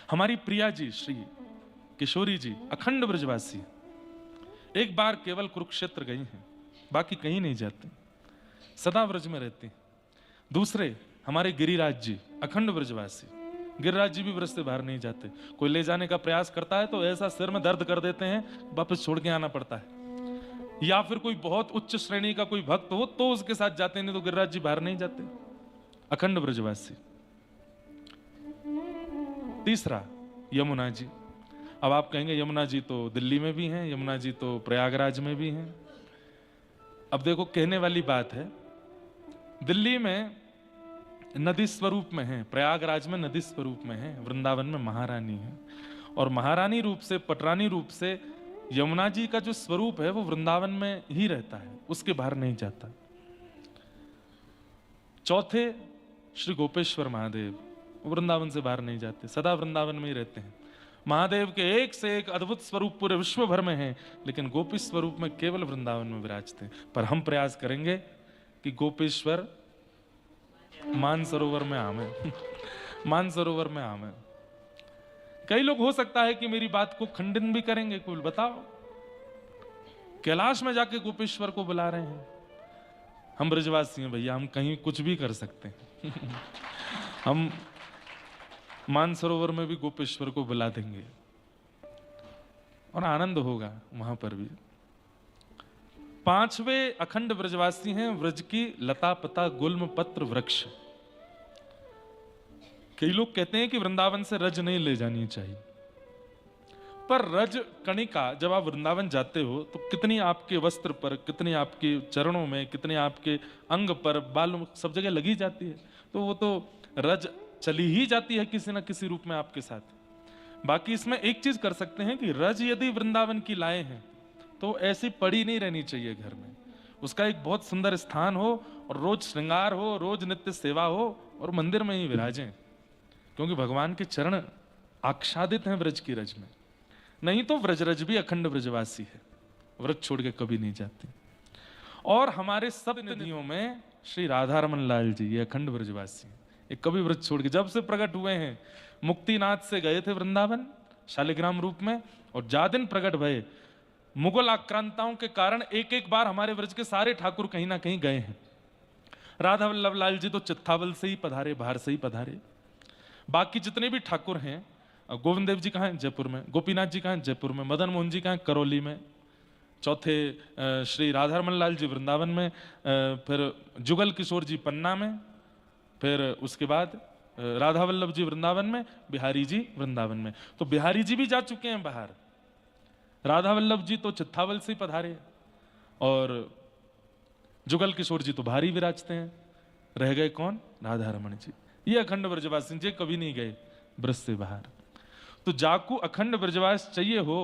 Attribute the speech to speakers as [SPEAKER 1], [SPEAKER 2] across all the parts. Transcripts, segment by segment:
[SPEAKER 1] हमारी प्रिया जी श्री किशोरी जी अखंड ब्रजवासी, एक बार केवल कुरुक्षेत्र गई हैं, बाकी कहीं नहीं जाते, सदा ब्रज में रहती। दूसरे हमारे गिरिराज जी अखंड ब्रजवासी, गिरिराज जी भी ब्रज से बाहर नहीं जाते। कोई ले जाने का प्रयास करता है तो ऐसा सिर में दर्द कर देते हैं, वापस छोड़ के आना पड़ता है। या फिर कोई बहुत उच्च श्रेणी का कोई भक्त हो तो उसके साथ जाते, नहीं तो गिरिराज जी बाहर नहीं जाते, अखंड ब्रजवासी। तीसरा यमुना जी। अब आप कहेंगे यमुना जी तो दिल्ली में भी हैं, यमुना जी तो प्रयागराज में भी हैं। अब देखो कहने वाली बात है, दिल्ली में नदी स्वरूप में है, प्रयागराज में नदी स्वरूप में है, वृंदावन में महारानी है, और महारानी रूप से पटरानी रूप से यमुना जी का जो स्वरूप है वो वृंदावन में ही रहता है, उसके बाहर नहीं जाता। चौथे श्री गोपेश्वर महादेव, वृंदावन से बाहर नहीं जाते, सदा वृंदावन में ही रहते हैं। महादेव के एक से एक अद्भुत स्वरूप पूरे विश्व भर में हैं, लेकिन गोपी स्वरूप में केवल वृंदावन में विराजते हैं। पर हम प्रयास करेंगे कि गोपेश्वर मानसरोवर में आवे मानसरोवर में आवे। कई लोग हो सकता है कि मेरी बात को खंडन भी करेंगे, कोई बताओ कैलाश में जाके गोपेश्वर को बुला रहे हैं। हम ब्रजवासी हैं भैया, हम कहीं कुछ भी कर सकते हैं हम मानसरोवर में भी गोपेश्वर को बुला देंगे और आनंद होगा वहां पर भी। पांचवें अखंड ब्रजवासी हैं व्रज की लता पता गुल्म पत्र वृक्ष। कई लोग कहते हैं कि वृंदावन से रज नहीं ले जानी चाहिए, पर रज कणिका जब आप वृंदावन जाते हो तो कितनी आपके वस्त्र पर, कितनी आपके चरणों में, कितनी आपके अंग पर, बालों, सब जगह लगी जाती है, तो वो तो रज चली ही जाती है किसी ना किसी रूप में आपके साथ। बाकी इसमें एक चीज कर सकते हैं कि रज यदि वृंदावन की लाए हैं तो ऐसी पड़ी नहीं रहनी चाहिए घर में, उसका एक बहुत सुंदर स्थान हो और रोज श्रृंगार हो, रोज नित्य सेवा हो और मंदिर में ही विराजें, क्योंकि भगवान के चरण आच्छादित हैं ब्रज की रज में। नहीं तो व्रजरज भी अखंड ब्रजवासी है, व्रज छोड़ के कभी नहीं जाती। और हमारे सब नदियों में श्री राधा रमन लाल जी ये अखंड ब्रजवासी, ये कभी व्रज छोड़ के, जब से प्रकट हुए हैं, मुक्तिनाथ से गए थे वृंदावन शालिग्राम रूप में, और जा दिन प्रकट भये, मुगल आक्रांताओं के कारण एक एक बार हमारे व्रज के सारे ठाकुर कहीं ना कहीं गए हैं। राधा वल्लभ लाल जी तो चित्तावल से ही पधारे, बाहर से ही पधारे। बाकी जितने भी ठाकुर हैं, गोविंद देव जी कहाँ हैं? जयपुर में। गोपीनाथ जी कहाँ हैं? जयपुर में। मदन मोहन जी कहाँ हैं? करौली में। चौथे श्री राधा रमन लाल जी वृंदावन में, फिर जुगल किशोर जी पन्ना में, फिर उसके बाद राधा वल्लभ जी वृंदावन में, बिहारी जी वृंदावन में। तो बिहारी जी भी जा चुके हैं बाहर, राधा वल्लभ जी तो चित्तावल से ही पधारे, और जुगल किशोर जी तो बाहर ही विराजते हैं। रह गए कौन? राधा रमन जी। ये अखंड ब्रजवासी जी कभी नहीं गए ब्रज से बाहर। तो जाकू अखंड ब्रजवास चाहिए हो,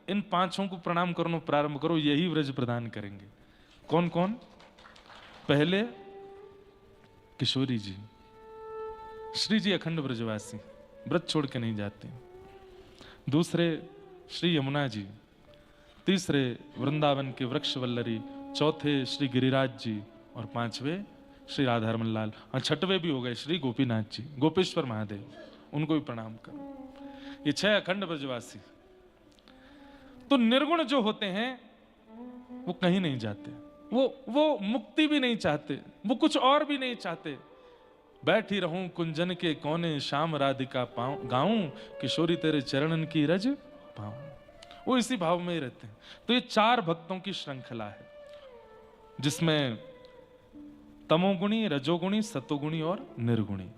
[SPEAKER 1] इन पांचों को प्रणाम करना प्रारंभ करो, यही व्रज प्रदान करेंगे। कौन कौन? पहले किशोरी जी, श्री जी अखंड ब्रजवासी, व्रत छोड़ के नहीं जाते। दूसरे श्री यमुना जी, तीसरे वृंदावन के वृक्ष वल्लरी, चौथे श्री गिरिराज जी, और पांचवे श्री राधा रमन लाल, और छठवे भी हो गए श्री गोपीनाथ जी, गोपेश्वर महादेव, उनको भी प्रणाम करो। ये 6 अखंड ब्रजवासी। तो निर्गुण जो होते हैं वो कहीं नहीं जाते, वो मुक्ति भी नहीं चाहते, वो कुछ और भी नहीं चाहते। बैठी रहूं कुंजन के कोने, श्याम राधिका पाऊं गाऊं, किशोरी तेरे चरणन की रज पाऊं। वो इसी भाव में ही रहते हैं। तो ये 4 भक्तों की श्रृंखला है, जिसमें तमोगुणी, रजोगुणी, सतोगुणी और निर्गुणी।